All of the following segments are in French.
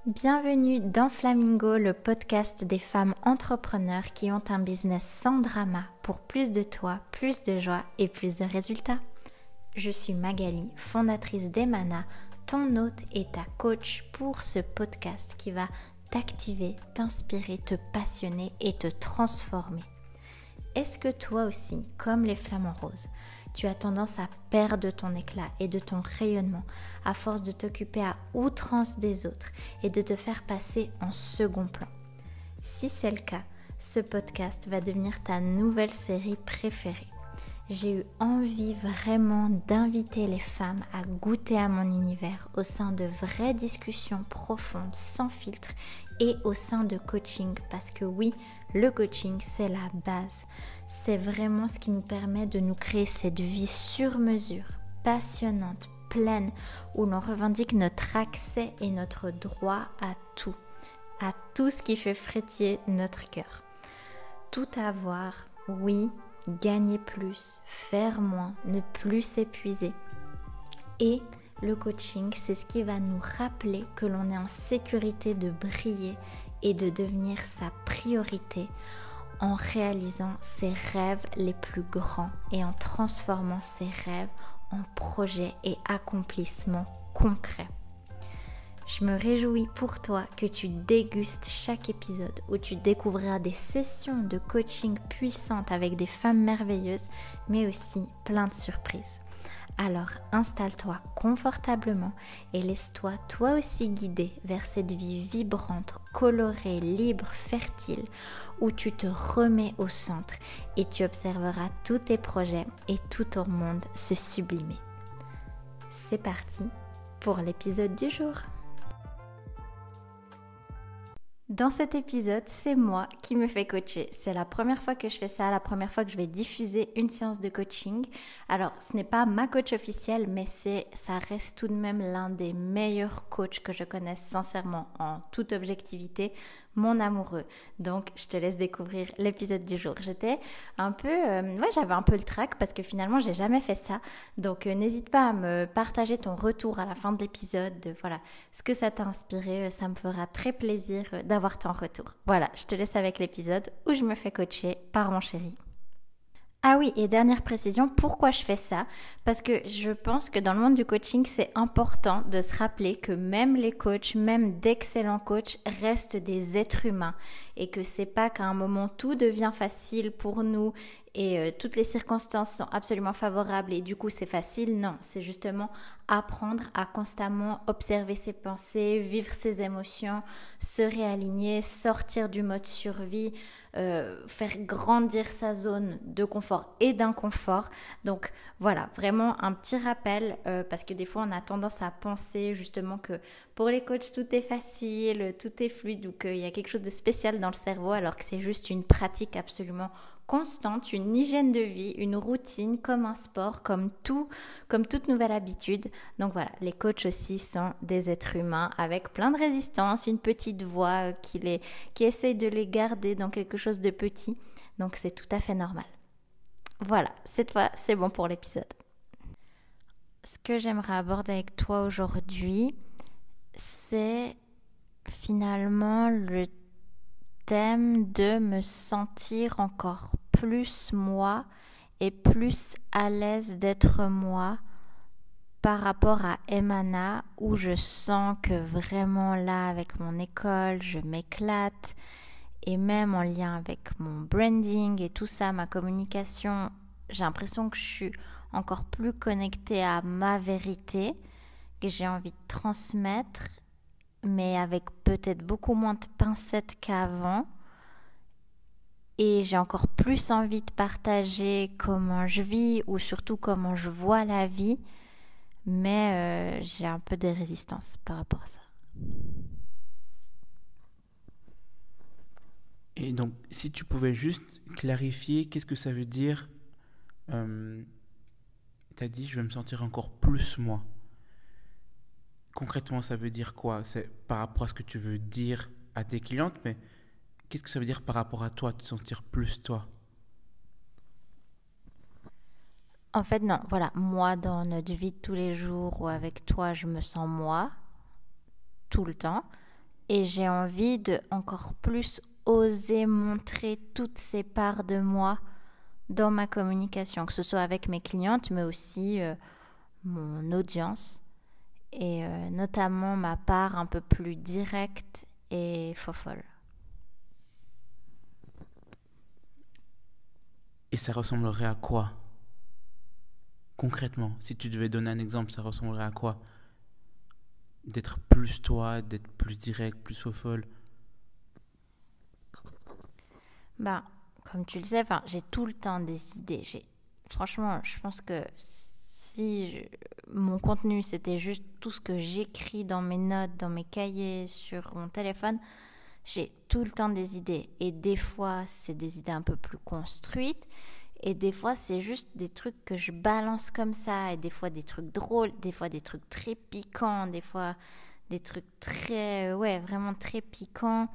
Bienvenue dans Flamingo, le podcast des femmes entrepreneurs qui ont un business sans drama pour plus de toi, plus de joie et plus de résultats. Je suis Magali, fondatrice d'Emana, ton hôte et ta coach pour ce podcast qui va t'activer, t'inspirer, te passionner et te transformer. Est-ce que toi aussi, comme les flamants roses, tu as tendance à perdre ton éclat et de ton rayonnement à force de t'occuper à outrance des autres et de te faire passer en second plan? Si c'est le cas, ce podcast va devenir ta nouvelle série préférée. J'ai eu envie vraiment d'inviter les femmes à goûter à mon univers au sein de vraies discussions profondes, sans filtre et au sein de coaching parce que oui, le coaching, c'est la base. C'est vraiment ce qui nous permet de nous créer cette vie sur mesure, passionnante, pleine, où l'on revendique notre accès et notre droit à tout ce qui fait frétiller notre cœur. Tout avoir, oui, gagner plus, faire moins, ne plus s'épuiser. Et le coaching, c'est ce qui va nous rappeler que l'on est en sécurité de briller et de devenir sa priorité en réalisant ses rêves les plus grands et en transformant ses rêves en projets et accomplissements concrets. Je me réjouis pour toi que tu dégustes chaque épisode où tu découvriras des sessions de coaching puissantes avec des femmes merveilleuses, mais aussi plein de surprises. Alors installe-toi confortablement et laisse-toi toi aussi guider vers cette vie vibrante, colorée, libre, fertile, où tu te remets au centre et tu observeras tous tes projets et tout ton monde se sublimer. C'est parti pour l'épisode du jour. Dans cet épisode, c'est moi qui me fais coacher. C'est la première fois que je fais ça, la première fois que je vais diffuser une séance de coaching. Alors, ce n'est pas ma coach officielle, mais ça reste tout de même l'un des meilleurs coachs que je connaisse sincèrement, en toute objectivité, mon amoureux. Donc, je te laisse découvrir l'épisode du jour. J'étais un peu, j'avais un peu le trac parce que finalement, j'ai jamais fait ça. Donc, n'hésite pas à me partager ton retour à la fin de l'épisode, voilà, ce que ça t'a inspiré. Ça me fera très plaisir d'avoir ton retour. Voilà, je te laisse avec l'épisode où je me fais coacher par mon chéri. Ah oui, et dernière précision, pourquoi je fais ça? Parce que je pense que dans le monde du coaching, c'est important de se rappeler que même les coachs, même d'excellents coachs, restent des êtres humains et que c'est pas qu'à un moment tout devient facile pour nous et toutes les circonstances sont absolument favorables et du coup c'est facile. Non, c'est justement apprendre à constamment observer ses pensées, vivre ses émotions, se réaligner, sortir du mode survie, faire grandir sa zone de confort et d'inconfort. Donc voilà, vraiment un petit rappel parce que des fois on a tendance à penser justement que pour les coachs tout est facile, tout est fluide ou qu'il y a quelque chose de spécial dans le cerveau alors que c'est juste une pratique absolument constante, une hygiène de vie, une routine comme un sport, comme toute nouvelle habitude. Donc voilà, les coachs aussi sont des êtres humains avec plein de résistance, une petite voix qui essaye de les garder dans quelque chose de petit. Donc c'est tout à fait normal. Voilà, cette fois c'est bon pour l'épisode. Ce que j'aimerais aborder avec toi aujourd'hui, c'est finalement le thème de me sentir encore plus moi et plus à l'aise d'être moi par rapport à Emana où je sens que vraiment là avec mon école je m'éclate et même en lien avec mon branding et tout ça, ma communication, j'ai l'impression que je suis encore plus connectée à ma vérité que j'ai envie de transmettre mais avec peut-être beaucoup moins de pincettes qu'avant. Et j'ai encore plus envie de partager comment je vis ou surtout comment je vois la vie. Mais j'ai un peu des résistances par rapport à ça. Et donc, si tu pouvais juste clarifier, qu'est-ce que ça veut dire t'as dit, je vais me sentir encore plus moi. Concrètement, ça veut dire quoi? C'est par rapport à ce que tu veux dire à tes clientes, mais qu'est-ce que ça veut dire par rapport à toi, te sentir plus toi? En fait, non, voilà, moi dans notre vie de tous les jours ou avec toi, je me sens moi, tout le temps. et j'ai envie de encore plus oser montrer toutes ces parts de moi dans ma communication, que ce soit avec mes clientes, mais aussi mon audience, et notamment ma part un peu plus directe et fofolle. Et ça ressemblerait à quoi? Concrètement, si tu devais donner un exemple, ça ressemblerait à quoi? D'être plus toi, d'être plus direct, plus folle. Ben, comme tu le sais, j'ai tout le temps des idées. Franchement, je pense que mon contenu, c'était juste tout ce que j'écris dans mes notes, dans mes cahiers, sur mon téléphone, j'ai tout le temps des idées. Et des fois, c'est des idées un peu plus construites. Et des fois, c'est juste des trucs que je balance comme ça. Et des fois, des trucs drôles. Des fois, des trucs très piquants. Des fois, des trucs très... vraiment très piquants.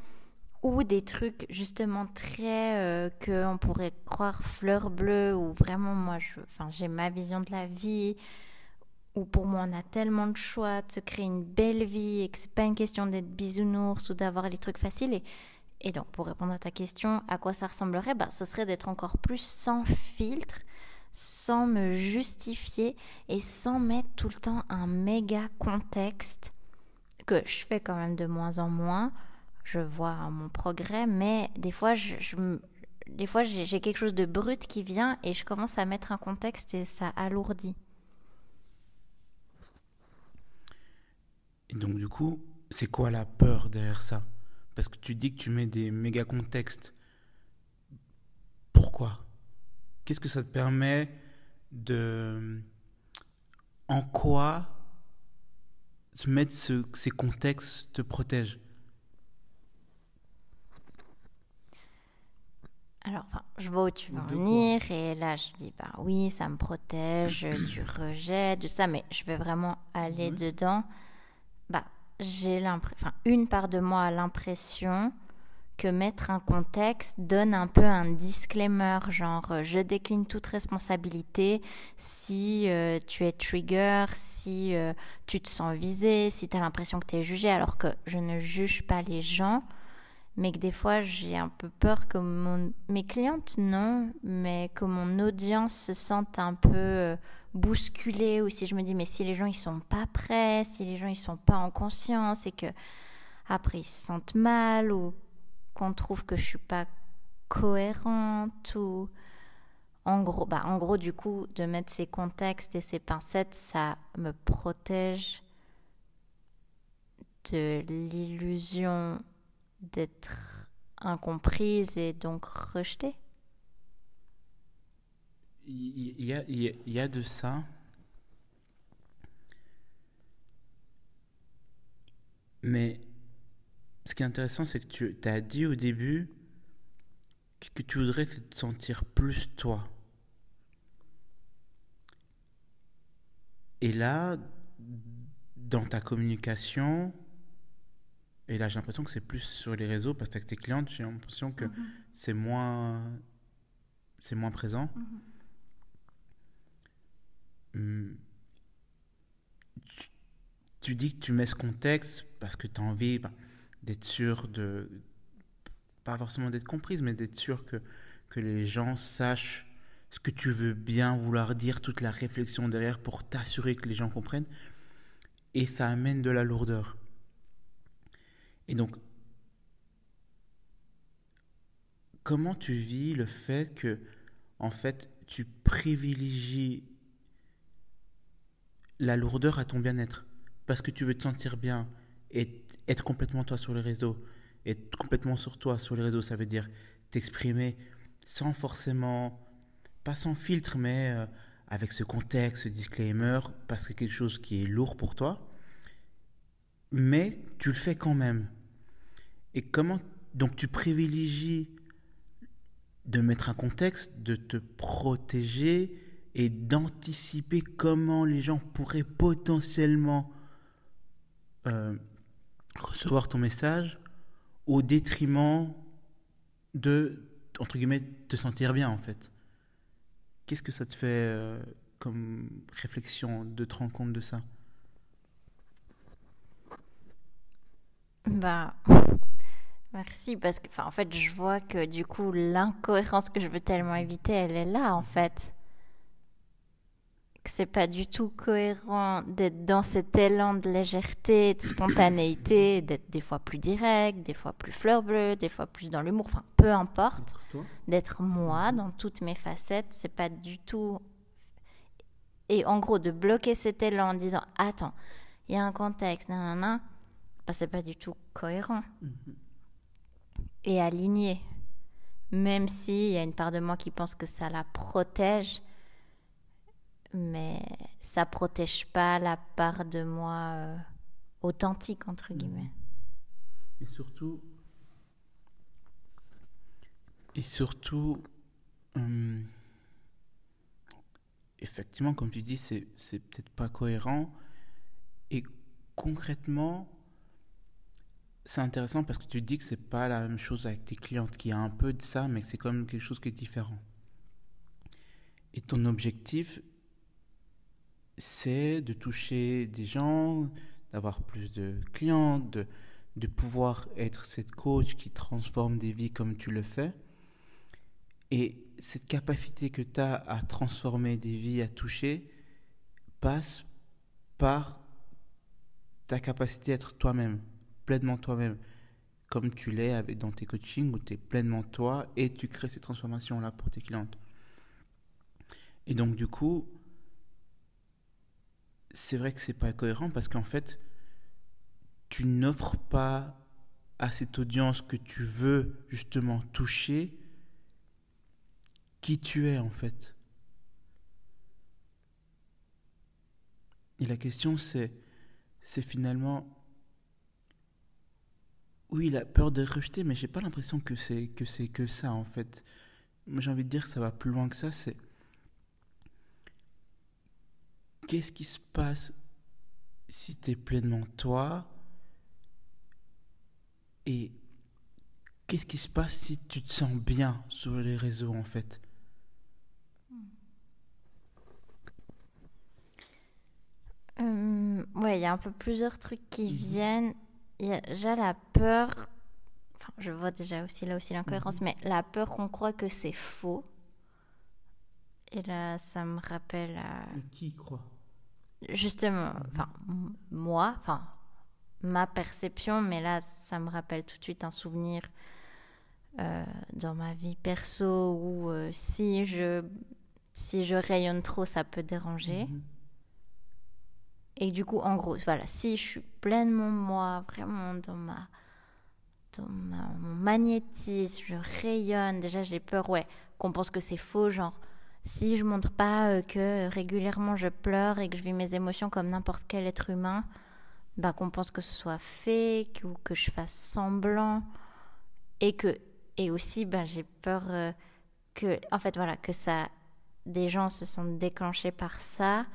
Ou des trucs, justement, très... qu'on pourrait croire fleur bleue. Ou vraiment, moi, j'ai ma vision de la vie. Ou pour moi, on a tellement de choix de se créer une belle vie. Et que c'est pas une question d'être bisounours ou d'avoir les trucs faciles. Et donc, pour répondre à ta question, à quoi ça ressemblerait? Ce serait d'être encore plus sans filtre, sans me justifier et sans mettre tout le temps un méga contexte que je fais quand même de moins en moins. Je vois mon progrès, mais des fois, j'ai quelque chose de brut qui vient et je commence à mettre un contexte et ça alourdit. Et donc, du coup, c'est quoi la peur derrière ça? Parce que tu dis que tu mets des méga contextes. Pourquoi? Qu'est-ce que ça te permet de... En quoi se mettre ces contextes te protègent? Alors, je vois où tu veux en venir et là, je dis, oui, ça me protège du rejet, de ça, mais je vais vraiment aller dedans. Une part de moi a l'impression que mettre un contexte donne un peu un disclaimer, genre je décline toute responsabilité si tu es trigger, si tu te sens visé, si tu as l'impression que tu es jugé, alors que je ne juge pas les gens, mais que des fois j'ai un peu peur que mes clientes, non, mais que mon audience se sente un peu bousculée, ou si je me dis mais si les gens ils sont pas prêts, si les gens ils sont pas en conscience et que après ils se sentent mal ou qu'on trouve que je suis pas cohérente ou en gros du coup de mettre ces contextes et ces pincettes ça me protège de l'illusion d'être incomprise et donc rejetée. Il y a de ça. Mais ce qui est intéressant, c'est que tu as dit au début que tu voudrais te sentir plus toi. Et là, dans ta communication, et là j'ai l'impression que c'est plus sur les réseaux, parce qu'avec tes clientes, j'ai l'impression que c'est moins présent. Tu dis que tu mets ce contexte parce que tu as envie d'être sûr de... Pas forcément d'être comprise, mais d'être sûr que les gens sachent ce que tu veux bien vouloir dire, toute la réflexion derrière pour t'assurer que les gens comprennent. Et ça amène de la lourdeur. Et donc, comment tu vis le fait que, en fait, tu privilégies la lourdeur à ton bien-être parce que tu veux te sentir bien et être complètement toi sur les réseaux? Être complètement sur toi sur les réseaux, ça veut dire t'exprimer sans forcément, pas sans filtre, mais avec ce contexte, ce disclaimer, parce que c'est quelque chose qui est lourd pour toi, mais tu le fais quand même. Et comment, donc tu privilégies de mettre un contexte, de te protéger et d'anticiper comment les gens pourraient potentiellement recevoir ton message au détriment de, entre guillemets, te sentir bien en fait. Qu'est-ce que ça te fait comme réflexion de te rendre compte de ça? Bah, merci, parce que, enfin, en fait, je vois que du coup, l'incohérence que je veux tellement éviter, elle est là, en fait. Que c'est pas du tout cohérent d'être dans cet élan de légèreté, de spontanéité, d'être des fois plus direct, des fois plus fleur bleue, des fois plus dans l'humour, enfin, peu importe. D'être toi. D'être moi dans toutes mes facettes, c'est pas du tout. Et en gros, de bloquer cet élan en disant attends, il y a un contexte, nanana, bah, c'est pas du tout cohérent et aligné. Même s'il y a une part de moi qui pense que ça la protège, mais ça protège pas la part de moi authentique, entre guillemets. Et surtout, et surtout, hum, effectivement, comme tu dis, c'est peut-être pas cohérent. Et concrètement, c'est intéressant parce que tu dis que c'est pas la même chose avec tes clientes, qu'il y a un peu de ça, mais que c'est quand même quelque chose qui est différent. Et ton objectif, c'est de toucher des gens, d'avoir plus de clients, de pouvoir être cette coach qui transforme des vies comme tu le fais. Et cette capacité que tu as à transformer des vies, à toucher, passe par ta capacité à être toi-même, pleinement toi-même, comme tu l'es dans tes coachings où tu es pleinement toi et tu crées ces transformations-là pour tes clientes. Et donc du coup, c'est vrai que c'est pas cohérent parce qu'en fait, tu n'offres pas à cette audience que tu veux justement toucher qui tu es en fait. Et la question c'est finalement, oui, la peur de rejeter, mais j'ai pas l'impression que c'est que ça en fait. Moi j'ai envie de dire que ça va plus loin que ça. C'est qu'est-ce qui se passe si t'es pleinement toi et qu'est-ce qui se passe si tu te sens bien sur les réseaux en fait. Ouais, il y a un peu plusieurs trucs qui viennent. Il y a déjà la peur. Enfin, je vois déjà aussi là aussi l'incohérence, mais la peur qu'on croit que c'est faux. Et là, ça me rappelle Qui croit? justement, enfin, moi, enfin, ma perception, mais là, ça me rappelle tout de suite un souvenir dans ma vie perso où si je rayonne trop, ça peut déranger. Et du coup, en gros, voilà, si je suis pleinement moi, vraiment mon magnétisme, je rayonne. Déjà, j'ai peur, ouais, qu'on pense que c'est faux, genre, si je montre pas que régulièrement je pleure et que je vis mes émotions comme n'importe quel être humain, bah, qu'on pense que ce soit fake ou que je fasse semblant. Et aussi, bah, j'ai peur en fait, voilà, que ça, des gens se sentent déclenchés par ça.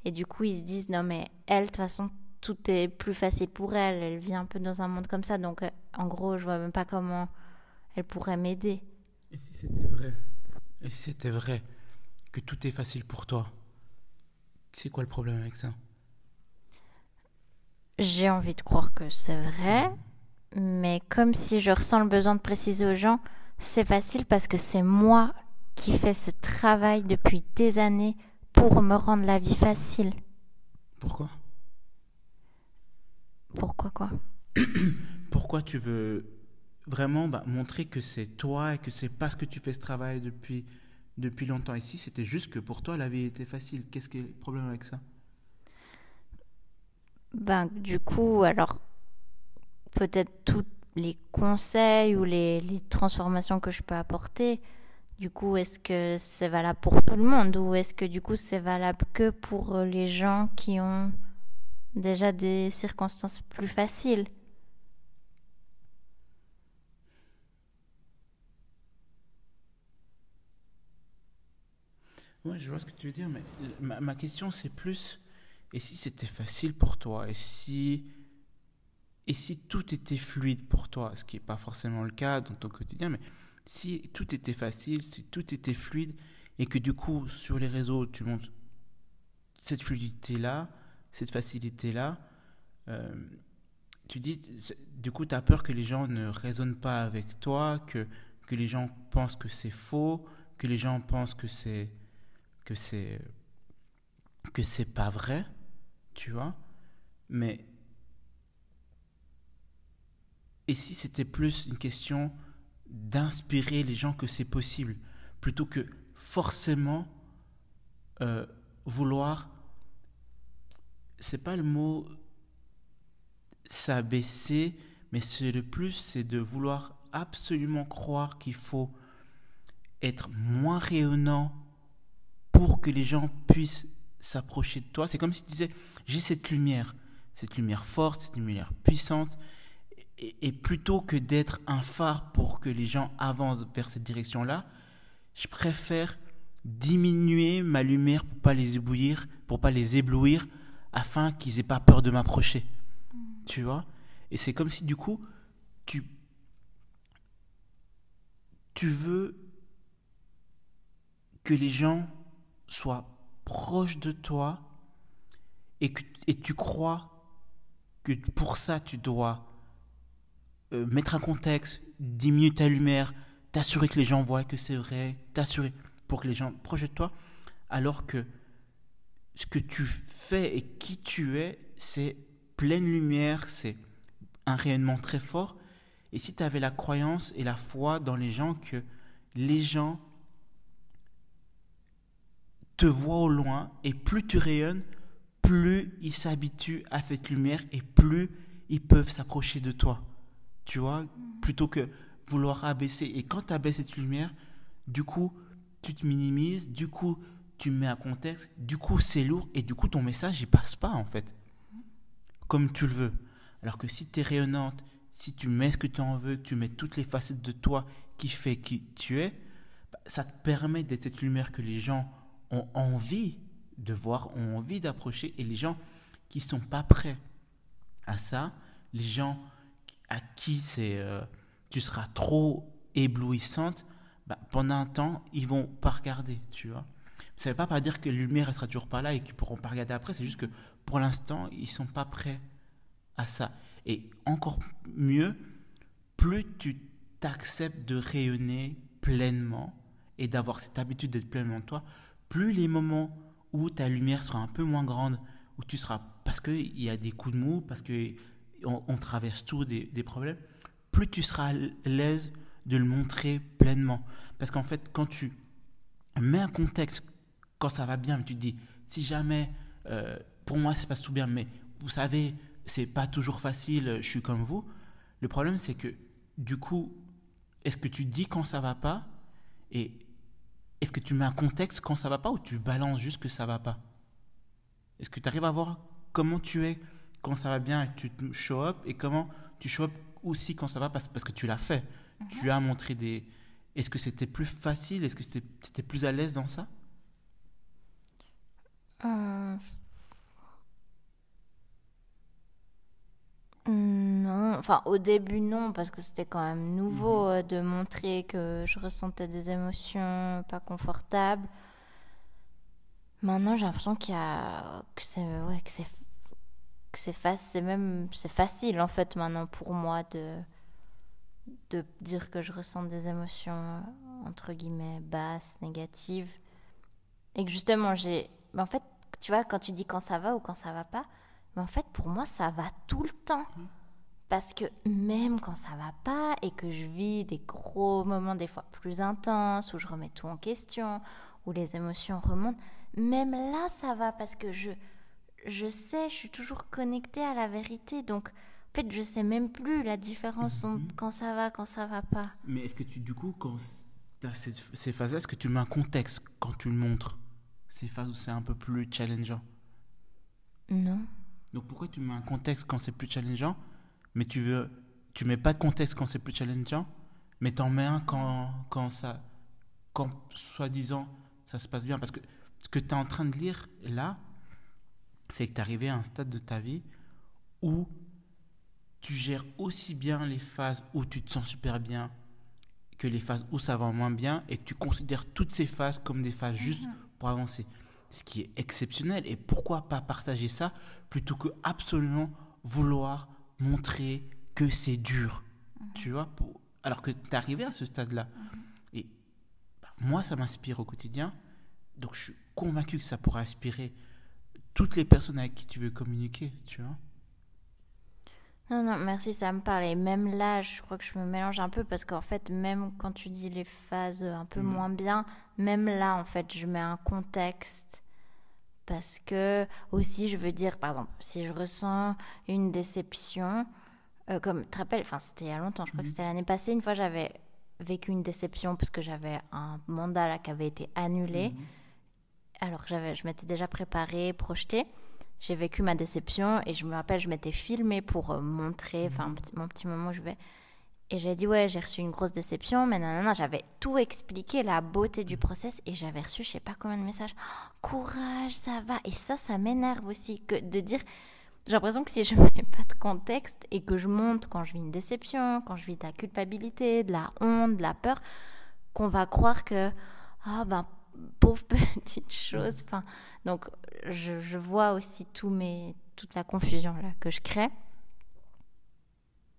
Et du coup, ils se disent, non, mais elle, de toute façon, tout est plus facile pour elle. Elle vit un peu dans un monde comme ça. Donc, en gros, je vois même pas comment elle pourrait m'aider. Et si c'était vrai? Et si c'était vrai que tout est facile pour toi? C'est quoi le problème avec ça? J'ai envie de croire que c'est vrai. Mais comme si je ressens le besoin de préciser aux gens, c'est facile parce que c'est moi qui fais ce travail depuis des années pour me rendre la vie facile. Pourquoi? Pourquoi quoi? Pourquoi tu veux vraiment montrer que c'est toi et que c'est parce que tu fais ce travail depuis longtemps? Ici, c'était juste que pour toi, la vie était facile. Qu'est-ce qui est le problème avec ça? Ben, du coup, alors, peut-être tous les conseils ou les transformations que je peux apporter, du coup, est-ce que c'est valable pour tout le monde ou est-ce que du coup, c'est valable que pour les gens qui ont déjà des circonstances plus faciles? Ouais, je vois ce que tu veux dire, mais ma question, c'est plus, et si c'était facile pour toi? Et si tout était fluide pour toi? Ce qui n'est pas forcément le cas dans ton quotidien, mais si tout était facile, si tout était fluide, et que du coup, sur les réseaux, tu montres cette fluidité-là, cette facilité-là, euh, tu dis, du coup, tu as peur que les gens ne raisonnent pas avec toi, que les gens pensent que c'est faux, que les gens pensent que c'est, que c'est pas vrai, tu vois. Mais, et si c'était plus une question d'inspirer les gens que c'est possible, plutôt que forcément vouloir, c'est pas le mot s'abaisser, mais c'est le plus, c'est de vouloir absolument croire qu'il faut être moins rayonnant pour que les gens puissent s'approcher de toi. C'est comme si tu disais, j'ai cette lumière forte, cette lumière puissante, et plutôt que d'être un phare pour que les gens avancent vers cette direction-là, je préfère diminuer ma lumière pour pas les éblouir, afin qu'ils aient pas peur de m'approcher. Tu vois? Et c'est comme si du coup, tu veux que les gens soient proches de toi et tu crois que pour ça, tu dois mettre un contexte, diminuer ta lumière, t'assurer que les gens voient que c'est vrai, t'assurer pour que les gens proches de toi, alors que ce que tu fais et qui tu es, c'est pleine lumière, c'est un rayonnement très fort. Et si tu avais la croyance et la foi dans les gens, que les gens te voient au loin, et plus tu rayonnes, plus ils s'habituent à cette lumière et plus ils peuvent s'approcher de toi. Tu vois, plutôt que vouloir abaisser. Et quand tu abaisses cette lumière, du coup, tu te minimises, du coup, tu mets un contexte, du coup, c'est lourd, et du coup, ton message, il passe pas, en fait, comme tu le veux. Alors que si tu es rayonnante, si tu mets ce que tu en veux, que tu mets toutes les facettes de toi qui fait qui tu es, ça te permet d'être cette lumière que les gens ont envie de voir, ont envie d'approcher, et les gens qui sont pas prêts à ça, les gens à qui tu seras trop éblouissante, pendant un temps, ils vont pas regarder, tu vois. Ça veut pas dire que la lumière elle sera toujours pas là et qu'ils pourront pas regarder après, c'est juste que pour l'instant, ils sont pas prêts à ça. Et encore mieux, plus tu t'acceptes de rayonner pleinement et d'avoir cette habitude d'être pleinement toi, plus les moments où ta lumière sera un peu moins grande, où tu seras, parce qu'il y a des coups de mou, parce qu'on traverse tous des problèmes, plus tu seras à l'aise de le montrer pleinement. Parce qu'en fait, quand tu mets un contexte, quand ça va bien, tu te dis, si jamais, pour moi, ça se passe tout bien, mais vous savez, c'est pas toujours facile, je suis comme vous. Le problème, c'est que, du coup, est-ce que tu dis quand ça va pas, et est-ce que tu mets un contexte quand ça va pas, ou tu balances juste que ça va pas? Est-ce que tu arrives à voir comment tu es quand ça va bien et que tu te show up, et comment tu show up aussi quand ça va, parce que tu l'as fait. Tu as montré des... Est-ce que c'était plus facile? Est-ce que tu étais plus à l'aise dans ça? Non, enfin au début non, parce que c'était quand même nouveau de montrer que je ressentais des émotions pas confortables. Maintenant j'ai l'impression c'est facile en fait maintenant pour moi de dire que je ressens des émotions entre guillemets basses, négatives, et que justement mais en fait tu vois, quand tu dis quand ça va ou quand ça va pas, mais en fait pour moi ça va tout le temps. Parce que même quand ça va pas et que je vis des gros moments des fois plus intenses, où je remets tout en question, où les émotions remontent, même là ça va, parce que je sais, je suis toujours connectée à la vérité. Donc en fait je sais même plus la différence entre quand ça va pas. Mais est-ce que du coup, quand tu as ces phases-là, est-ce que tu mets un contexte quand tu le montres? Ces phases où c'est un peu plus challengeant? Non. Donc pourquoi tu mets un contexte quand c'est plus challengeant, mais tu mets pas de contexte quand c'est plus challengeant, mais t'en mets un quand soi-disant ça se passe bien? Parce que ce que tu es en train de lire là, c'est que tu es arrivé à un stade de ta vie où tu gères aussi bien les phases où tu te sens super bien que les phases où ça va moins bien, et que tu considères toutes ces phases comme des phases juste pour avancer. Ce qui est exceptionnel, et pourquoi pas partager ça plutôt que absolument vouloir montrer que c'est dur, tu vois, alors que tu es arrivé à ce stade-là. Et moi, ça m'inspire au quotidien, donc je suis convaincu que ça pourra inspirer toutes les personnes avec qui tu veux communiquer, tu vois. Non, non, merci, ça me parle. Et même là, je crois que je me mélange un peu parce qu'en fait, même quand tu dis les phases un peu moins bien, même là, en fait, je mets un contexte. Parce que, aussi, je veux dire, par exemple, si je ressens une déception, comme tu te rappelles, enfin, c'était il y a longtemps, je crois que c'était l'année passée, une fois, j'avais vécu une déception parce que j'avais un mandat là qui avait été annulé, alors que je m'étais déjà préparée, projetée. J'ai vécu ma déception et je me rappelle, je m'étais filmée pour montrer, enfin, mon petit moment où je vais. Et j'ai dit, ouais, j'ai reçu une grosse déception, mais non, j'avais tout expliqué, la beauté du process, et j'avais reçu, je sais pas combien de messages. Oh, courage, ça va. Et ça m'énerve aussi, que de dire, j'ai l'impression que si je mets pas de contexte et que je montre quand je vis une déception, quand je vis de la culpabilité, de la honte, de la peur, qu'on va croire que, ah ben, pauvre petite chose. Enfin, donc, je vois aussi toute la confusion là que je crée.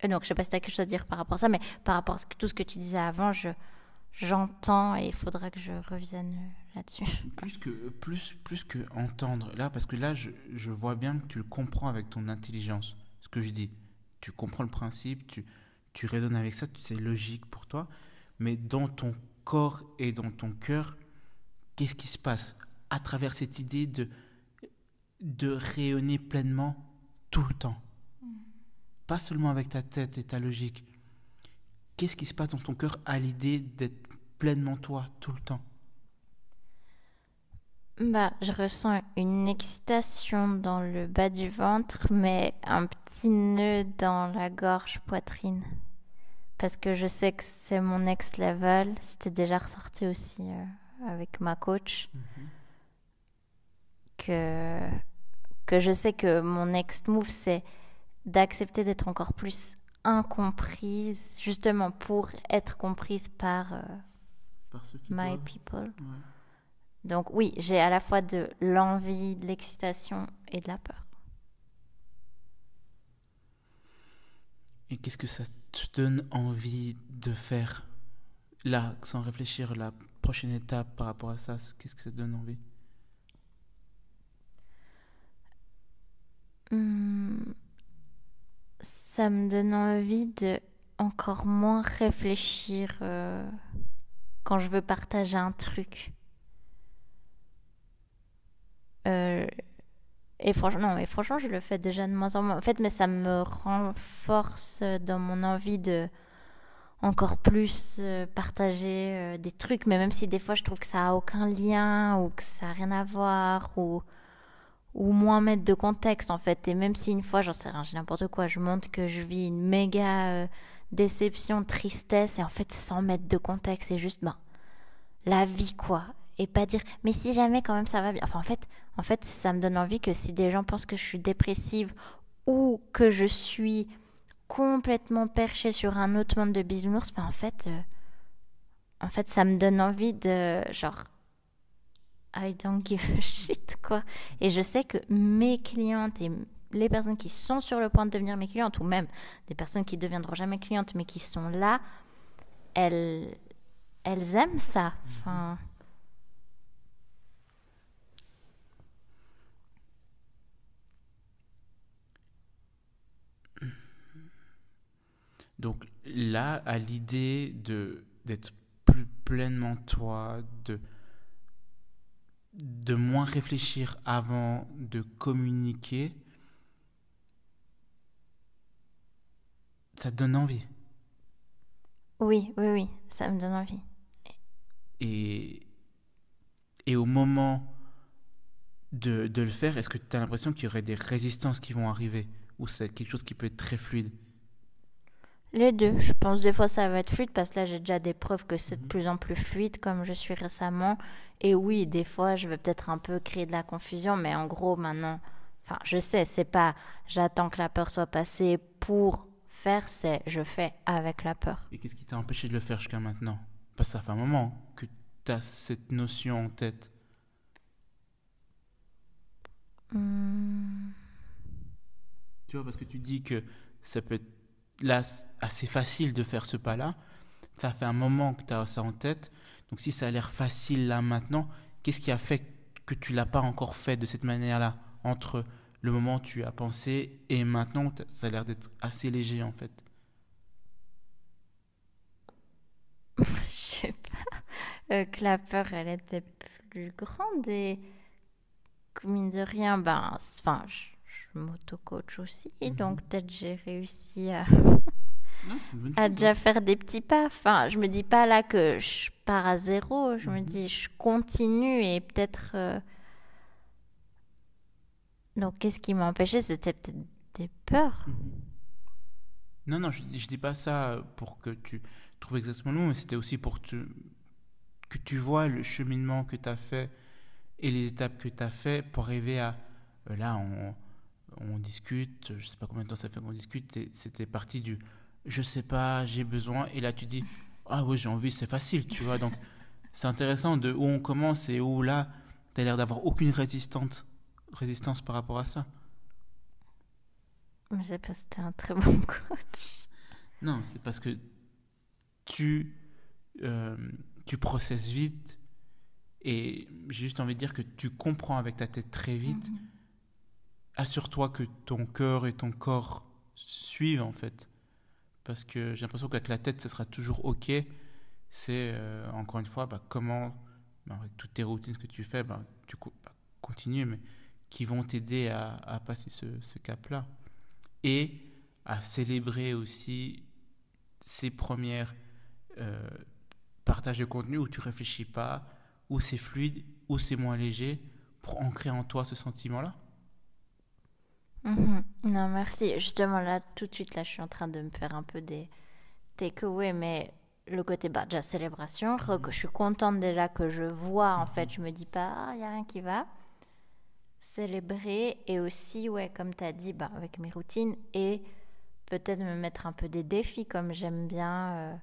Donc, je sais pas si tu as quelque chose à dire par rapport à ça, mais par rapport à tout ce que tu disais avant, j'entends et il faudra que je revienne là-dessus. Plus que entendre, là, parce que là, je vois bien que tu le comprends avec ton intelligence, ce que je dis. Tu comprends le principe, tu raisonnes avec ça, c'est logique pour toi, mais dans ton corps et dans ton cœur, qu'est-ce qui se passe à travers cette idée de rayonner pleinement tout le temps? Pas seulement avec ta tête et ta logique. Qu'est-ce qui se passe dans ton cœur à l'idée d'être pleinement toi tout le temps? Bah, je ressens une excitation dans le bas du ventre, mais un petit nœud dans la gorge, poitrine. Parce que je sais que c'est mon next level. C'était déjà ressorti aussi avec ma coach. Que je sais que mon next move, c'est d'accepter d'être encore plus incomprise, justement pour être comprise par ceux qui my doivent. people. Ouais. Donc oui, j'ai à la fois de l'envie, de l'excitation et de la peur. Et qu'est-ce que ça te donne envie de faire là, sans réfléchir, la prochaine étape par rapport à ça? Qu'est-ce que ça te donne envie? Ça me donne envie de encore moins réfléchir quand je veux partager un truc. Et franchement, je le fais déjà de moins en moins. En fait, mais ça me renforce dans mon envie de encore plus partager des trucs. Mais même si des fois, je trouve que ça a aucun lien ou que ça a rien à voir ou moins mettre de contexte, en fait. Et même si une fois, j'en sais rien, j'ai n'importe quoi, je montre que je vis une méga déception, tristesse, et en fait, sans mettre de contexte, c'est juste, la vie, quoi. Et pas dire, mais si jamais quand même ça va bien. Enfin, en fait, ça me donne envie que si des gens pensent que je suis dépressive ou que je suis complètement perchée sur un autre monde de bisounours, en fait, ça me donne envie de, genre, I don't give a shit, quoi. Et je sais que mes clientes et les personnes qui sont sur le point de devenir mes clientes, ou même des personnes qui ne deviendront jamais clientes, mais qui sont là, elles aiment ça. Enfin... Donc là, à l'idée d'être plus pleinement toi, de moins réfléchir avant de communiquer, ça te donne envie. Oui, ça me donne envie. Et au moment de le faire, est-ce que tu as l'impression qu'il y aurait des résistances qui vont arriver? Ou c'est quelque chose qui peut être très fluide? Les deux, je pense des fois ça va être fluide parce que là j'ai déjà des preuves que c'est de plus en plus fluide comme je suis récemment. Et oui, des fois je vais peut-être un peu créer de la confusion, mais en gros maintenant, enfin je sais, c'est pas j'attends que la peur soit passée pour faire, c'est je fais avec la peur. Et qu'est-ce qui t'a empêché de le faire jusqu'à maintenant? Parce que ça fait un moment que tu as cette notion en tête. Tu vois, parce que tu dis que ça peut être là assez facile de faire ce pas-là. Ça fait un moment que tu as ça en tête. Donc si ça a l'air facile là maintenant, qu'est-ce qui a fait que tu l'as pas encore fait de cette manière-là entre le moment où tu as pensé et maintenant ça a l'air d'être assez léger en fait. Je sais pas. Que la peur, elle était plus grande et mine de rien, enfin, je m'auto-coach aussi, donc peut-être j'ai réussi Non, c'est une bonne à chose, déjà faire des petits pas. Enfin, je me dis pas là que je pars à zéro, je me dis je continue et peut-être. Donc, qu'est-ce qui m'a empêché? C'était peut-être des peurs. Non, non, je dis pas ça pour que tu trouves exactement le mot, mais c'était aussi pour que tu vois le cheminement que tu as fait et les étapes que tu as fait pour arriver à... là, on discute, je sais pas combien de temps ça fait qu'on discute, et c'était parti du je sais pas, j'ai besoin, et là tu dis ah oui, j'ai envie, c'est facile, tu vois. Donc c'est intéressant de où on commence et où là, tu as l'air d'avoir aucune résistance par rapport à ça. Mais c'est parce que c'était un très bon coach. Non, c'est parce que tu, tu processes vite et j'ai juste envie de dire que tu comprends avec ta tête très vite. Assure-toi que ton cœur et ton corps suivent en fait. Parce que j'ai l'impression qu'avec la tête, ce sera toujours OK. C'est encore une fois comment, avec toutes tes routines que tu fais, continue, mais qui vont t'aider à passer ce cap-là. Et à célébrer aussi ces premières partages de contenu où tu réfléchis pas, où c'est fluide, où c'est moins léger, pour ancrer en toi ce sentiment-là. Non, merci. Justement, là, tout de suite, là, je suis en train de me faire un peu des takeaways, mais le côté, déjà, célébration, je suis contente déjà que je vois, en fait, je me dis pas, il n'y a rien qui va. Célébrer, et aussi, ouais, comme tu as dit, avec mes routines, et peut-être me mettre un peu des défis, comme j'aime bien,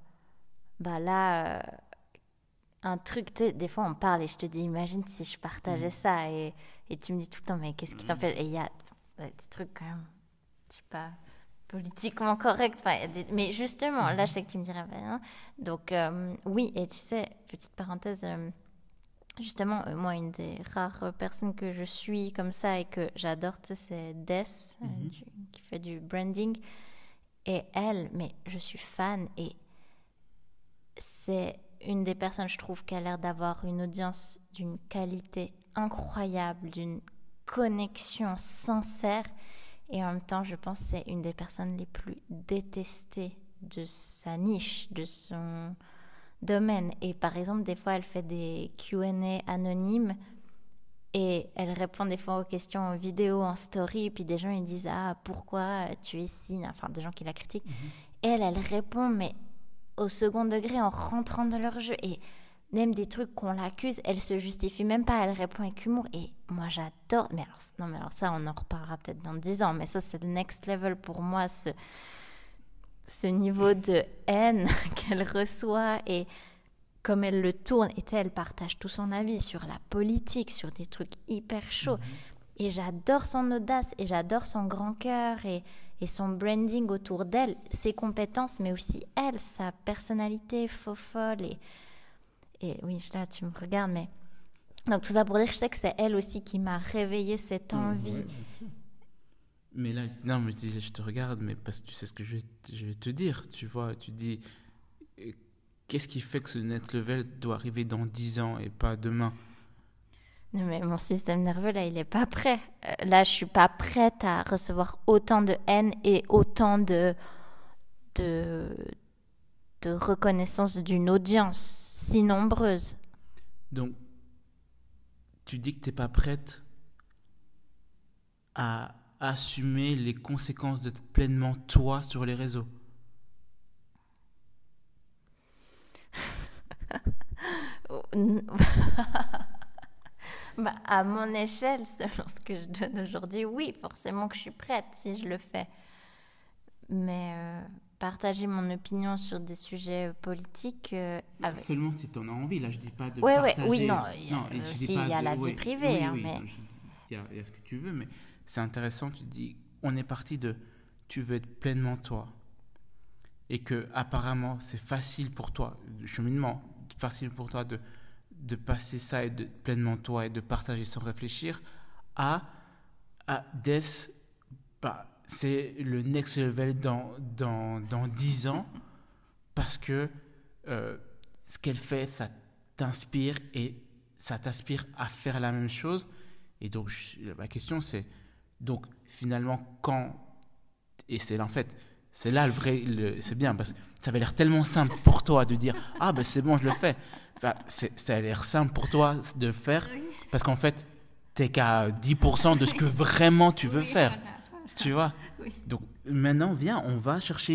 un truc, des fois, on parle, et je te dis, imagine si je partageais ça, et tu me dis tout le temps, mais qu'est-ce qui t'en fait? Et il y a des trucs quand même, je sais pas, politiquement corrects. Mais justement, là, je sais que tu me dirais rien. Donc, oui, et tu sais, petite parenthèse, justement, moi, une des rares personnes que je suis comme ça et que j'adore, tu sais, c'est Des, qui fait du branding. Et elle, mais je suis fan et c'est une des personnes, je trouve, qui a l'air d'avoir une audience d'une qualité incroyable, d'une connexion sincère, et en même temps je pense que c'est une des personnes les plus détestées de sa niche, de son domaine. Et par exemple, des fois elle fait des Q&A anonymes et elle répond des fois aux questions en vidéo, en story, et puis des gens ils disent pourquoi tu es ici, enfin des gens qui la critiquent, et elle répond mais au second degré en rentrant dans leur jeu, et même des trucs qu'on l'accuse, elle se justifie même pas, elle répond avec humour, et moi j'adore. Mais alors ça, on en reparlera peut-être dans 10 ans, mais ça c'est le next level pour moi, ce niveau de haine qu'elle reçoit, et comme elle le tourne, et elle partage tout son avis sur la politique, sur des trucs hyper chauds, et j'adore son audace, et j'adore son grand cœur, et son branding autour d'elle, ses compétences, mais aussi elle, sa personnalité faux folle, et oui, là, tu me regardes, mais... Donc, tout ça pour dire que je sais que c'est elle aussi qui m'a réveillé cette envie. Ouais, mais là, non, mais je te regarde, mais parce que tu sais ce que je vais te dire, tu vois, tu dis, qu'est-ce qui fait que ce next level doit arriver dans 10 ans et pas demain? Non, mais mon système nerveux, là, il n'est pas prêt. Là, je ne suis pas prête à recevoir autant de haine et autant de reconnaissance d'une audience si nombreuse. Donc, tu dis que tu n'es pas prête à assumer les conséquences d'être pleinement toi sur les réseaux. À mon échelle, selon ce que je donne aujourd'hui, oui, forcément que je suis prête si je le fais. Mais partager mon opinion sur des sujets politiques... Seulement si tu en as envie, là je dis pas de partager... Oui, non, il y a la vie privée. Oui, mais... Il y a ce que tu veux, mais c'est intéressant, tu dis, on est parti de tu veux être pleinement toi et que apparemment c'est facile pour toi, le cheminement, facile pour toi de passer ça et de pleinement toi et de partager sans réfléchir à des, bah, c'est le next level dans 10 ans parce que ce qu'elle fait, ça t'inspire et ça t'aspire à faire la même chose. Et donc, ma question, c'est, donc, finalement, quand... Et c'est là, en fait, c'est là le vrai... c'est bien, parce que ça avait l'air tellement simple pour toi de dire, ah, ben c'est bon, je le fais. Enfin, ça a l'air simple pour toi de le faire, parce qu'en fait, t'es qu'à 10% de ce que vraiment tu veux faire. Tu vois? Donc, maintenant, viens, on va chercher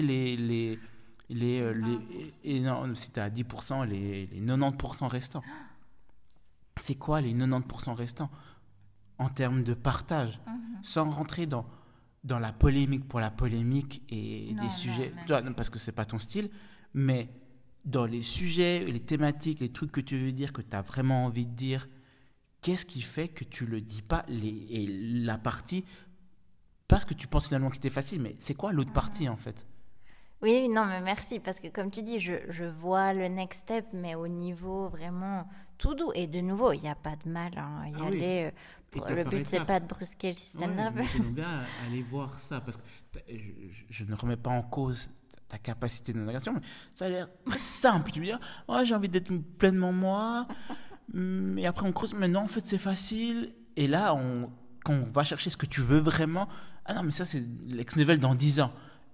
et non, si tu as 10%, les 90% restants. C'est quoi les 90% restants en termes de partage, sans rentrer dans la polémique pour la polémique et des sujets, parce que c'est pas ton style, mais dans les sujets, les thématiques, les trucs que tu veux dire, que tu as vraiment envie de dire, qu'est-ce qui fait que tu le dis pas et la partie, parce que tu penses finalement que c'était facile, mais c'est quoi l'autre partie en fait? Oui, non, mais merci, parce que comme tu dis, je vois le next step, mais au niveau vraiment tout doux. Et de nouveau, il n'y a pas de mal à y aller. Le but, c'est pas de brusquer le système nerveux. J'aime bien aller voir ça, parce que je ne remets pas en cause ta capacité de navigation, mais ça a l'air très simple. Tu veux dire, oh, j'ai envie d'être pleinement moi, et après on creuse, mais non, en fait, c'est facile. Et là, quand on va chercher ce que tu veux vraiment, ah non, mais ça, c'est l'ex-level dans 10 ans.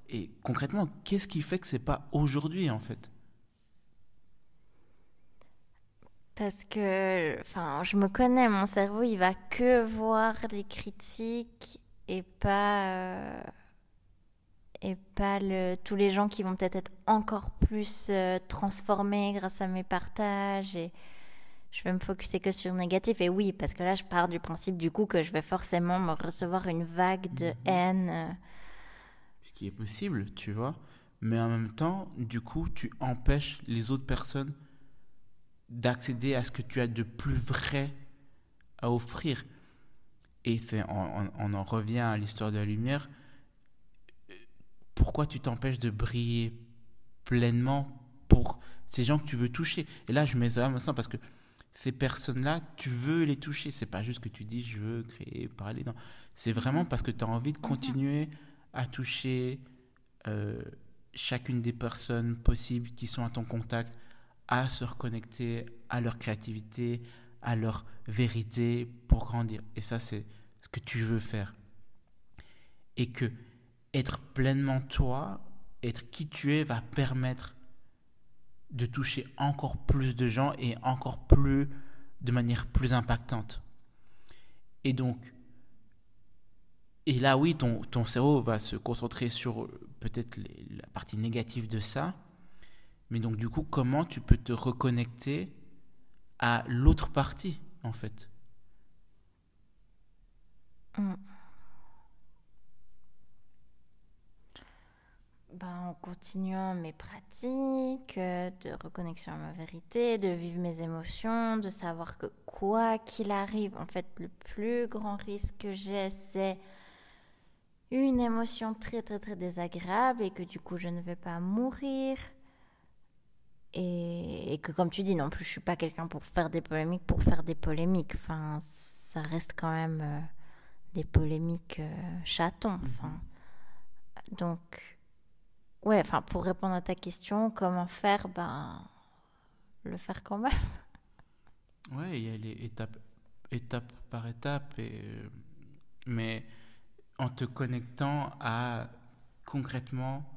Et concrètement, qu'est-ce qui fait que c'est pas aujourd'hui en fait? Parce que, enfin, je me connais, mon cerveau, il va que voir les critiques et pas tous les gens qui vont peut-être être encore plus transformés grâce à mes partages et je vais me focuser que sur le négatif. Et oui, parce que là, je pars du principe du coup que je vais forcément me recevoir une vague de haine. Ce qui est possible, tu vois. Mais en même temps, du coup, tu empêches les autres personnes d'accéder à ce que tu as de plus vrai à offrir. Et on en revient à l'histoire de la lumière. Pourquoi tu t'empêches de briller pleinement pour ces gens que tu veux toucher? Et là, je mets ça maintenant parce que ces personnes-là, tu veux les toucher. C'est pas juste que tu dis je veux créer, parler. Non. C'est vraiment parce que tu as envie de continuer à toucher chacune des personnes possibles qui sont à ton contact, à se reconnecter à leur créativité, à leur vérité pour grandir. Et ça, c'est ce que tu veux faire. Et que être pleinement toi, être qui tu es, va permettre de toucher encore plus de gens et encore plus, de manière plus impactante. Et donc, et là, oui, ton cerveau va se concentrer sur peut-être la partie négative de ça. Mais donc, du coup, comment tu peux te reconnecter à l'autre partie, en fait? En continuant mes pratiques de reconnexion à ma vérité, de vivre mes émotions, de savoir que quoi qu'il arrive, en fait, le plus grand risque que j'ai, c'est une émotion très très très désagréable et que du coup je ne vais pas mourir et que comme tu dis non plus je suis pas quelqu'un pour faire des polémiques, enfin ça reste quand même des polémiques chatons, enfin donc ouais, enfin pour répondre à ta question, comment faire, le faire quand même. Ouais, il y a les étape par étape mais en te connectant à concrètement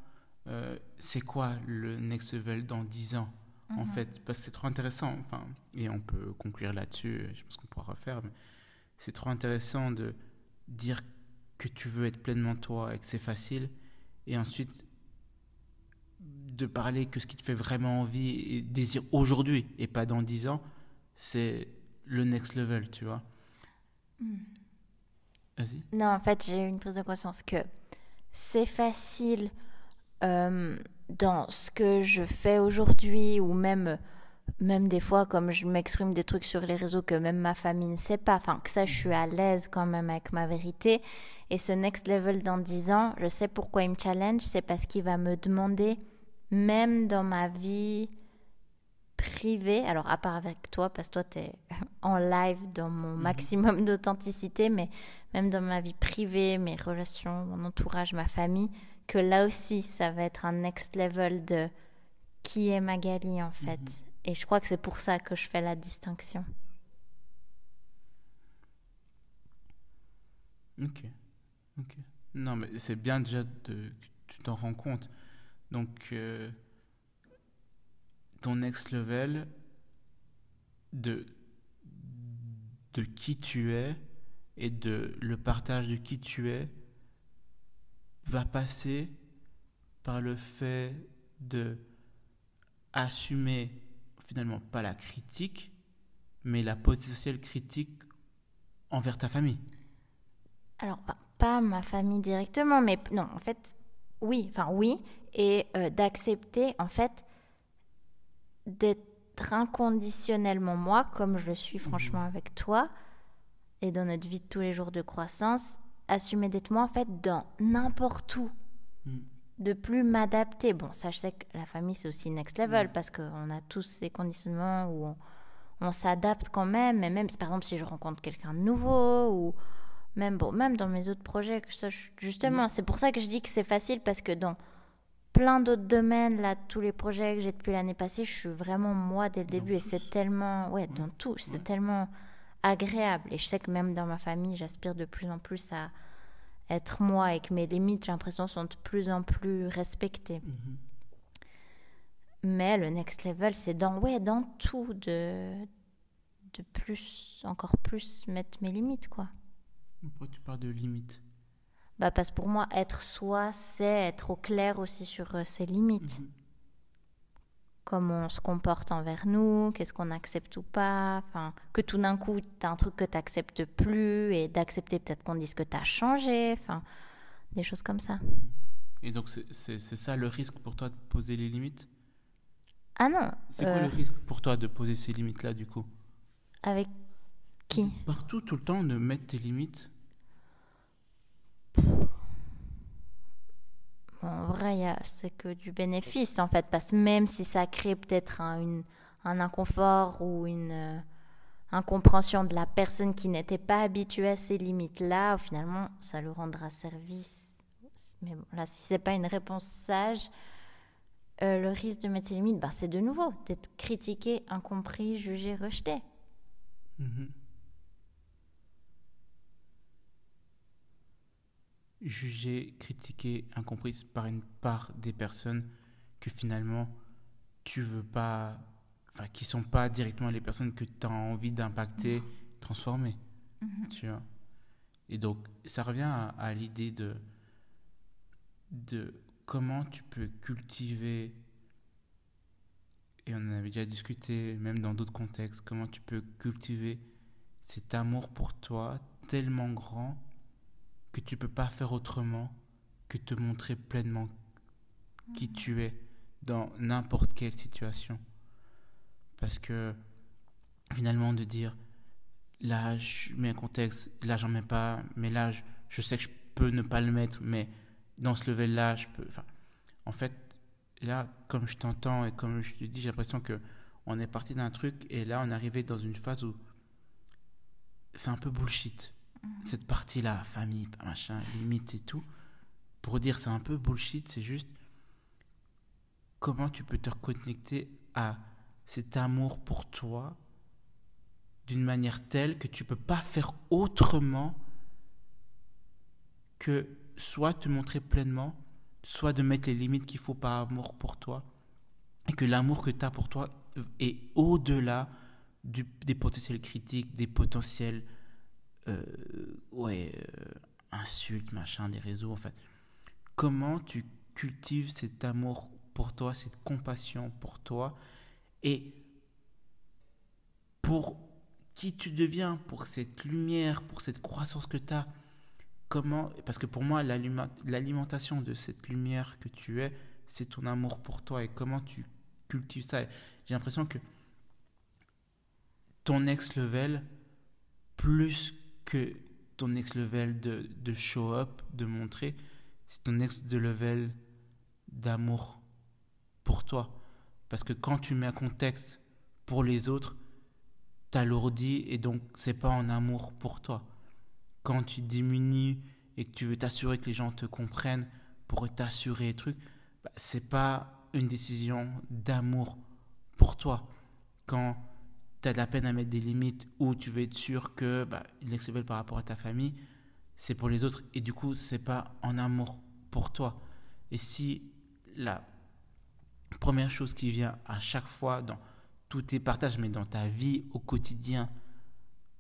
c'est quoi le next level dans 10 ans en fait, parce que c'est trop intéressant, enfin, et on peut conclure là-dessus, je pense qu'on pourra refaire, mais c'est trop intéressant de dire que tu veux être pleinement toi et que c'est facile, et ensuite de parler que ce qui te fait vraiment envie et désir aujourd'hui et pas dans 10 ans, c'est le next level, tu vois. Vas-y. Non, en fait, j'ai eu une prise de conscience que c'est facile dans ce que je fais aujourd'hui ou même même des fois, comme je m'exprime des trucs sur les réseaux que même ma famille ne sait pas, enfin que ça, je suis à l'aise quand même avec ma vérité. Et ce next level dans 10 ans, je sais pourquoi il me challenge, c'est parce qu'il va me demander, même dans ma vie privée, alors à part avec toi, parce que toi, t'es en live dans mon maximum d'authenticité, mais même dans ma vie privée, mes relations, mon entourage, ma famille, que là aussi, ça va être un next level de qui est Magali en fait. Et je crois que c'est pour ça que je fais la distinction. Ok, ok. Non, mais c'est bien déjà que tu t'en rends compte. Donc, ton next level de, de qui tu es et de le partage de qui tu es va passer par le fait de assumer finalement pas la critique, mais la potentielle critique envers ta famille. Alors, pas ma famille directement, mais non, en fait, oui, et d'accepter, en fait, d'être inconditionnellement moi, comme je le suis franchement avec toi, et dans notre vie de tous les jours de croissance, assumer d'être moi, en fait, dans n'importe où. De plus m'adapter. Bon, ça, je sais que la famille, c'est aussi next level, parce qu'on a tous ces conditionnements où on s'adapte quand même, mais même, par exemple, si je rencontre quelqu'un de nouveau, ou même dans mes autres projets, justement, c'est pour ça que je dis que c'est facile, parce que dans plein d'autres domaines, là, tous les projets que j'ai depuis l'année passée, je suis vraiment moi dès le début, et c'est tellement, dans tout, c'est tellement agréable. Et je sais que même dans ma famille, j'aspire de plus en plus à être moi, et que mes limites, j'ai l'impression, sont de plus en plus respectées. Mais le next level, c'est dans tout, de encore plus mettre mes limites, quoi. Pourquoi tu parles de limites? Parce que pour moi, être soi, c'est être au clair aussi sur ses limites. Comment on se comporte envers nous, qu'est-ce qu'on accepte ou pas. Enfin, que tout d'un coup, t'as un truc que t'acceptes plus, et d'accepter peut-être qu'on dise que t'as changé. Enfin, des choses comme ça. Et donc, c'est ça le risque pour toi de poser les limites? Ah non. C'est quoi le risque pour toi de poser ces limites-là, du coup? Avec qui? Partout, tout le temps, de mettre tes limites. Bon, en vrai, c'est que du bénéfice, en fait, parce que même si ça crée peut-être un inconfort ou une incompréhension de la personne qui n'était pas habituée à ces limites-là, finalement, ça lui rendra service. Mais bon, là, si c'est pas une réponse sage, le risque de mettre ses limites, c'est de nouveau d'être critiqué, incompris, jugé, rejeté. Jugée, critiquée, incomprise par une part des personnes que finalement tu veux pas, enfin qui sont pas directement les personnes que tu as envie d'impacter, transformer, tu vois. Et donc ça revient à l'idée de comment tu peux cultiver, et on en avait déjà discuté même dans d'autres contextes, comment tu peux cultiver cet amour pour toi tellement grand que tu peux pas faire autrement que te montrer pleinement qui tu es dans n'importe quelle situation. Parce que finalement de dire là je mets un contexte, là j'en mets pas, mais là je sais que je peux ne pas le mettre, mais dans ce level là je peux, enfin, en fait là comme je t'entends et comme je te dis, j'ai l'impression que on est parti d'un truc et là on est arrivé dans une phase où c'est un peu bullshit. Cette partie-là, famille, machin, limite et tout, pour dire c'est un peu bullshit, c'est juste comment tu peux te reconnecter à cet amour pour toi d'une manière telle que tu peux pas faire autrement que soit te montrer pleinement, soit de mettre les limites qu'il faut par amour pour toi, et que l'amour que tu as pour toi est au-delà des potentiels critiques, des potentiels insultes, machin, des réseaux, en fait. Comment tu cultives cet amour pour toi, cette compassion pour toi, et pour qui tu deviens, pour cette lumière, pour cette croissance que tu as. Comment, parce que pour moi, l'alimentation de cette lumière que tu es, c'est ton amour pour toi, et comment tu cultives ça. J'ai l'impression que ton next level plus que ton next level de show up, de montrer, c'est ton next level d'amour pour toi. Parce que quand tu mets un contexte pour les autres, t'alourdis et donc c'est pas en amour pour toi. Quand tu diminues et que tu veux t'assurer que les gens te comprennent pour t'assurer les trucs, c'est pas une décision d'amour pour toi. Quand tu as de la peine à mettre des limites ou tu veux être sûr que le next level par rapport à ta famille, c'est pour les autres et du coup c'est pas en amour pour toi. Et si la première chose qui vient à chaque fois dans tous tes partages, mais dans ta vie au quotidien,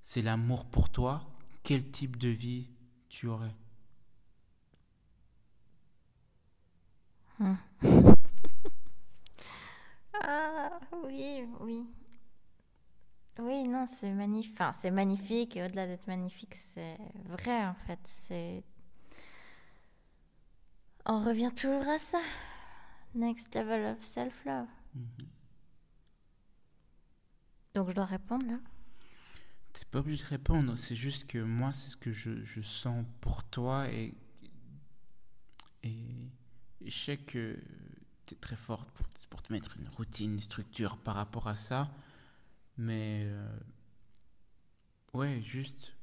c'est l'amour pour toi, quel type de vie tu aurais? Ah, oui. Oui, non, c'est magnifique. Enfin, c'est magnifique et au-delà d'être magnifique, c'est vrai en fait. On revient toujours à ça. Next level of self-love. Donc je dois répondre là? T'es pas obligé de répondre, c'est juste que moi c'est ce que je sens pour toi et je sais que t'es très forte pour te mettre une routine, une structure par rapport à ça, mais ouais, juste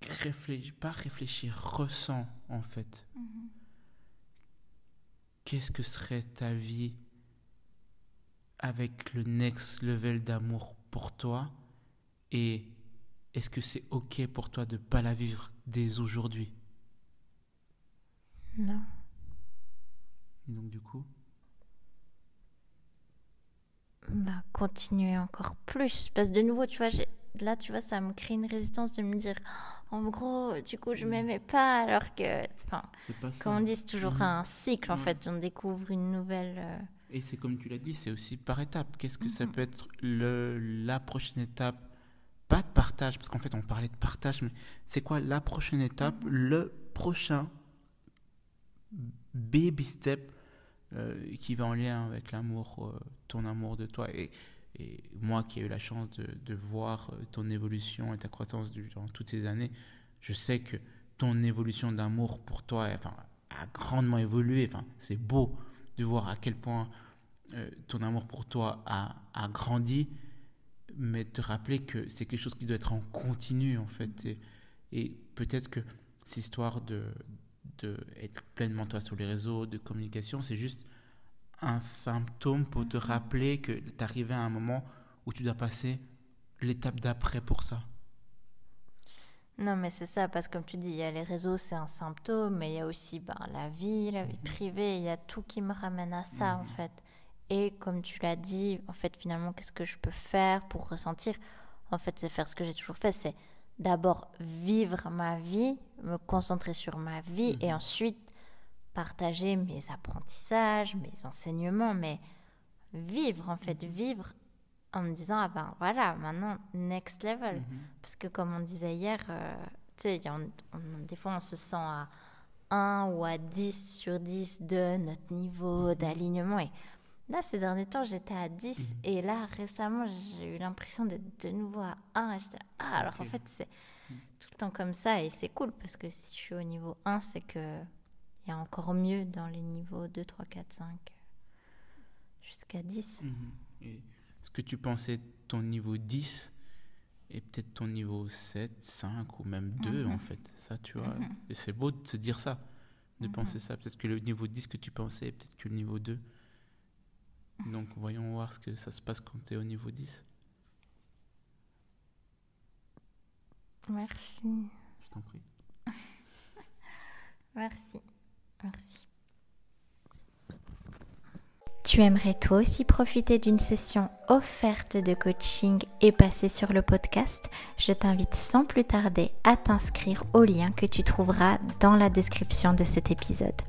réfléchir, ressens en fait. Qu'est-ce que serait ta vie avec le next level d'amour pour toi et est-ce que c'est ok pour toi de ne pas la vivre dès aujourd'hui? Non. Et donc du coup continuer encore plus parce que de nouveau tu vois là tu vois ça me crée une résistance de me dire en gros du coup je m'aimais pas alors que comme on dit c'est toujours un cycle en fait, on découvre une nouvelle et c'est comme tu l'as dit, c'est aussi par étapes. Qu'est-ce que ça peut être la prochaine étape? Pas de partage, parce qu'en fait on parlait de partage, mais c'est quoi la prochaine étape, le prochain baby step qui va en lien avec l'amour, ton amour de toi et moi qui ai eu la chance de voir ton évolution et ta croissance durant toutes ces années, je sais que ton évolution d'amour pour toi a grandement évolué. C'est beau de voir à quel point ton amour pour toi a grandi, mais te rappeler que c'est quelque chose qui doit être en continu en fait. Et peut-être que cette histoire de être pleinement toi sur les réseaux de communication, c'est juste un symptôme pour te rappeler que tu es arrivé à un moment où tu dois passer l'étape d'après pour ça. Non mais c'est ça, parce que comme tu dis, il y a les réseaux, c'est un symptôme, mais il y a aussi la vie privée, il y a tout qui me ramène à ça en fait. Et comme tu l'as dit, en fait finalement qu'est-ce que je peux faire pour ressentir? En fait c'est faire ce que j'ai toujours fait, c'est d'abord vivre ma vie, me concentrer sur ma vie et ensuite partager mes apprentissages, mes enseignements, mais vivre en fait, vivre en me disant voilà, maintenant next level. Parce que comme on disait hier, tu sais, des fois on se sent à 1 ou à 10 sur 10 de notre niveau d'alignement et là ces derniers temps j'étais à 10 et là récemment j'ai eu l'impression d'être de nouveau à 1 et j'étais alors en fait c'est tout le temps comme ça et c'est cool parce que si je suis au niveau 1 c'est que il y a encore mieux dans les niveaux 2, 3, 4, 5 jusqu'à 10. Et est-ce que tu pensais ton niveau 10 et peut-être ton niveau 7, 5 ou même 2 en fait, ça tu vois, et c'est beau de se dire ça, de penser ça, peut-être que le niveau 10 que tu pensais, peut-être que le niveau 2, donc voyons voir ce que ça se passe quand tu es au niveau 10. Merci. Je t'en prie. Merci. Tu aimerais toi aussi profiter d'une session offerte de coaching et passer sur le podcast? Je t'invite sans plus tarder à t'inscrire au lien que tu trouveras dans la description de cet épisode.